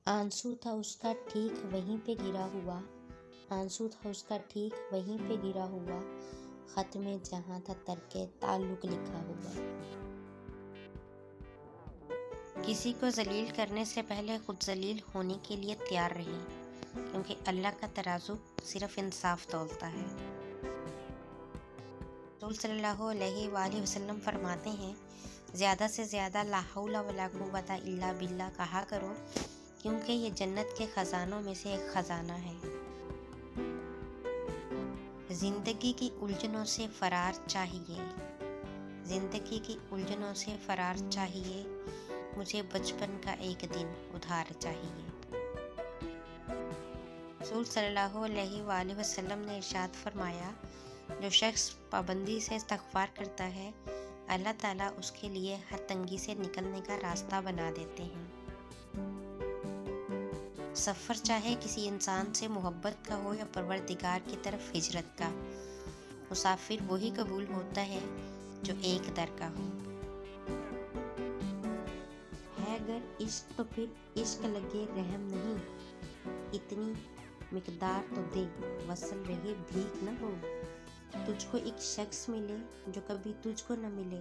आंसू था उसका ठीक वहीं पे गिरा हुआ, आंसू था उसका ठीक वहीं पे गिरा हुआ, खत में जहाँ था तर्के ताल्लुक लिखा हुआ। किसी को जलील करने से पहले खुद जलील होने के लिए तैयार रहें, क्योंकि अल्लाह का तराजू सिर्फ इंसाफ तौलता है। रसूल सल्लल्लाहु अलैहि वसल्लम फरमाते हैं, ज़्यादा से ज़्यादा ला हौला वला कुव्वता इल्ला बिल्लाह कहा करो, क्योंकि ये जन्नत के ख़जानों में से एक ख़जाना है। ज़िंदगी की उलझनों से फ़रार चाहिए, ज़िंदगी की उलझनों से फ़रार चाहिए, मुझे बचपन का एक दिन उधार चाहिए। रसूल सल्लल्लाहु अलैहि वसल्लम ने इरशाद फरमाया, जो शख्स पाबंदी से इस्तग़फ़ार करता है, अल्लाह ताला उसके लिए हर तंगी से निकलने का रास्ता बना देते हैं। सफ़र चाहे किसी इंसान से मोहब्बत का हो या परवरदिगार की तरफ हिजरत का, मुसाफिर वही कबूल होता है जो एक दर का हो। है अगर इश्क तो फिर इश्क लगे रहम नहीं, इतनी मिकदार तो दे वसल रहे भीख न हो। तुझको एक शख्स मिले जो कभी तुझको न मिले,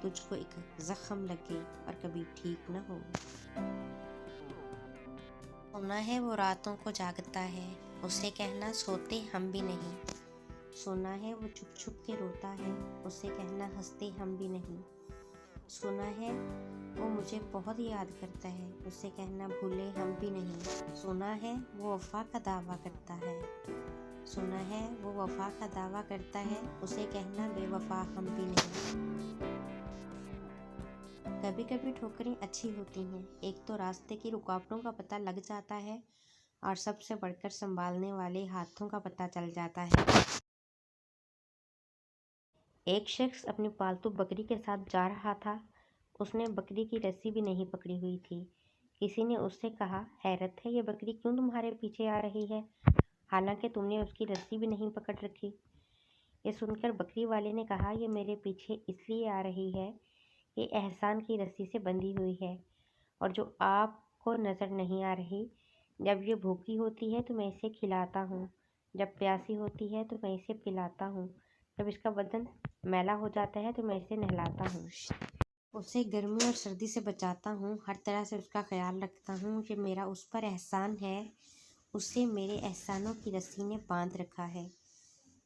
तुझको एक जख्म लगे और कभी ठीक न हो। सोना है वो रातों को जागता है, उसे कहना सोते हम भी नहीं। सोना है वो छुप छुप के रोता है, उसे कहना हंसते हम भी नहीं। सोना है वो मुझे बहुत याद करता है, उसे कहना भूले हम भी नहीं। सोना है वो वफा का दावा करता है, सुना है वो वफा का दावा करता है, उसे कहना बेवफा हम भी नहीं। कभी कभी ठोकरें अच्छी होती हैं, एक तो रास्ते की रुकावटों का पता लग जाता है और सबसे बढ़कर संभालने वाले हाथों का पता चल जाता है। एक शख्स अपनी पालतू बकरी के साथ जा रहा था, उसने बकरी की रस्सी भी नहीं पकड़ी हुई थी। किसी ने उससे कहा, हैरत है ये बकरी क्यों तुम्हारे पीछे आ रही है, हालांकि तुमने उसकी रस्सी भी नहीं पकड़ रखी। ये सुनकर बकरी वाले ने कहा, ये मेरे पीछे इसलिए आ रही है, ये एहसान की रस्सी से बंधी हुई है और जो आपको नज़र नहीं आ रही। जब ये भूखी होती है तो मैं इसे खिलाता हूँ, जब प्यासी होती है तो मैं इसे पिलाता हूँ, जब इसका बदन मैला हो जाता है तो मैं इसे नहलाता हूँ, उसे गर्मी और सर्दी से बचाता हूँ, हर तरह से उसका ख्याल रखता हूँ। ये मेरा उस पर एहसान है, उसे मेरे एहसानों की रस्सी ने बांध रखा है।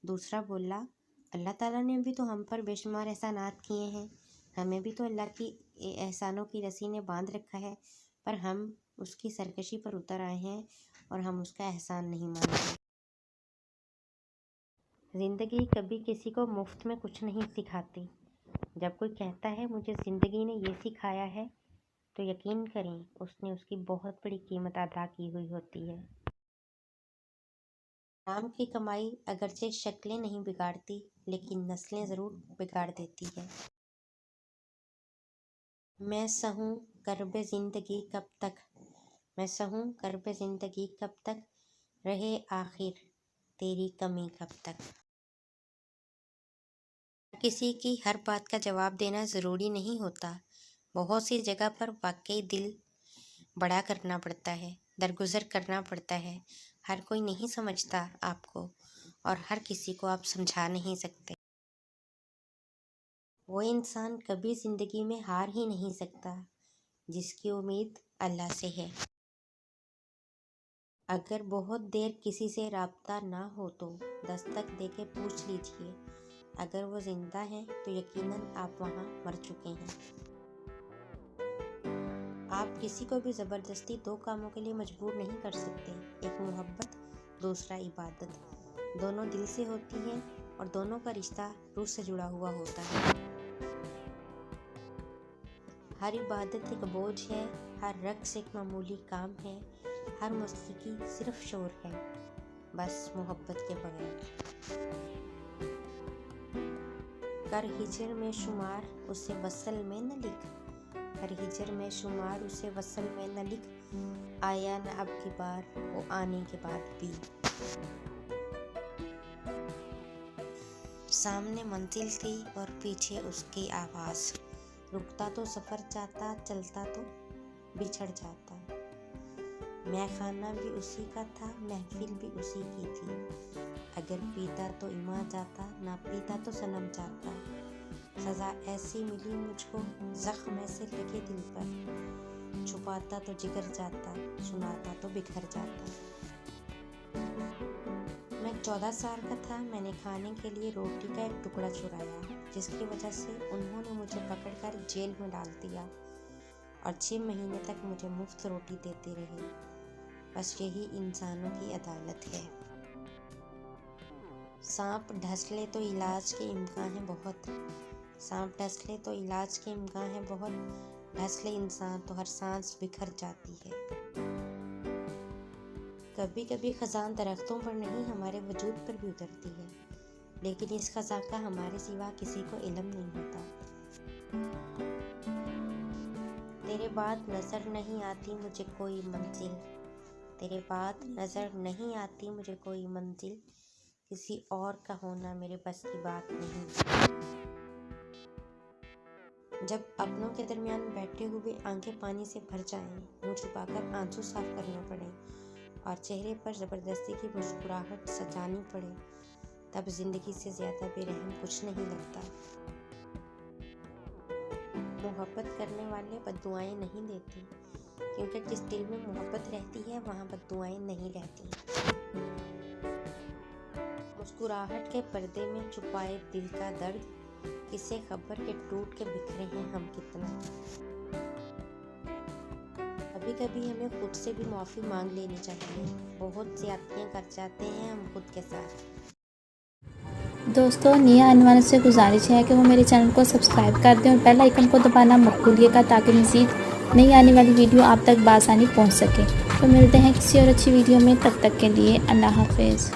दूसरा बोला, अल्लाह ताला ने भी तो हम पर बेशुमार एहसानात किए हैं, हमें भी तो अल्लाह की एहसानों की रस्सी ने बांध रखा है, पर हम उसकी सरकशी पर उतर आए हैं और हम उसका एहसान नहीं मानते। ज़िंदगी कभी किसी को मुफ्त में कुछ नहीं सिखाती। जब कोई कहता है मुझे ज़िंदगी ने ये सिखाया है, तो यकीन करें उसने उसकी बहुत बड़ी कीमत अदा की हुई होती है। नाम की कमाई अगरचे शक्लें नहीं बिगाड़ती, लेकिन नस्लें ज़रूर बिगाड़ देती है। मैं सहूँ कर्ब ज़िंदगी कब तक, मैं सहूँ कर्ब ज़िंदगी कब तक, रहे आखिर तेरी कमी कब तक। किसी की हर बात का जवाब देना ज़रूरी नहीं होता। बहुत सी जगह पर वाकई दिल बड़ा करना पड़ता है, दरगुजर करना पड़ता है। हर कोई नहीं समझता आपको और हर किसी को आप समझा नहीं सकते। वो इंसान कभी ज़िंदगी में हार ही नहीं सकता जिसकी उम्मीद अल्लाह से है। अगर बहुत देर किसी से राब्ता ना हो तो दस्तक देके पूछ लीजिए, अगर वो ज़िंदा हैं तो यकीनन आप वहाँ मर चुके हैं। आप किसी को भी ज़बरदस्ती दो कामों के लिए मजबूर नहीं कर सकते, एक मोहब्बत, दूसरा इबादत। दोनों दिल से होती हैं और दोनों का रिश्ता रूह से जुड़ा हुआ होता है। हर इबादत एक बोझ है, हर रक्स एक मामूली काम है, हर मौसीकी सिर्फ शोर है, बस मोहब्बत के बगैर। कर हिजर में शुमार उसे वसल में न लिख, कर हिजर में शुमार उसे वसल में न लिख, आया न अब की बार वो आने के बाद भी। सामने मंजिल थी और पीछे उसकी आवाज़, रुकता तो सफ़र जाता, चलता तो बिछड़ जाता। میں خانہ بھی اسی کا تھا، محفل بھی اسی کی تھی، اگر پیتا تو ایمان جاتا، نہ پیتا تو صنم جاتا، سزا ایسی ملی مجھ کو زخم ایسے لگے دل پر، چھپاتا تو جگر جاتا، سناتا تو بکھر جاتا۔ میں 14 سال کا تھا، میں نے کھانے کے لیے روٹی کا ایک ٹکڑا چرایا، جس کی وجہ سے انہوں نے مجھے پکڑ کر جیل میں ڈال دیا اور 6 مہینے تک مجھے مفت روٹی دیتے رہے۔ بس یہی انسانوں کی عدالت ہے۔ سانپ ڈس لے تو علاج کے امکان ہیں بہت، سانپ ڈس لے تو علاج کے امکان ہیں بہت، ڈس لے انسان تو ہر سانس بکھر جاتی ہے۔ کبھی کبھی خزاں درختوں پر نہیں ہمارے وجود پر بھی اترتی ہے، لیکن اس خزاں کا ہمارے سوا کسی کو علم نہیں ہوتا۔ تیرے بعد نظر نہیں آتی مجھے کوئی منزل، تیرے بعد نظر نہیں آتی مجھے کوئی منزل، کسی اور کا ہونا میرے بس کی بات نہیں۔ جب اپنوں کے درمیان بیٹھے ہوئے آنکھیں پانی سے بھر جائیں، منہ چھپا کر آنسو صاف کرنا پڑے اور چہرے پر زبردستی کی مسکراہٹ سجانی پڑے، تب زندگی سے زیادہ بے رحم کچھ نہیں لگتا۔ محبت کرنے والے بددعائیں نہیں دیتے، کیونکہ جس دل میں محبت رہتی ہے وہاں بددعائیں نہیں رہتی۔ مسکراہٹ کے پردے میں چھپائے دل کا درد، کسے خبر کہ ٹوٹ کے بکھرے ہیں ہم کتنا۔ کبھی کبھی ہمیں خود سے بھی معافی مانگ لینی چاہیے، بہت زیادتیاں کر جاتے ہیں ہم خود کے ساتھ۔ دوستوں، نیا آنے والوں سے گزارش ہے کہ وہ میرے چینل کو سبسکرائب کر دیں اور بیل آئیکن کو دبانا مت بھولیے گا، تاکہ مزید نئی آنے والی ویڈیو آپ تک بآسانی پہنچ سکے۔ تو ملتے ہیں کسی اور اچھی ویڈیو میں، تب تک کے لیے اللہ حافظ۔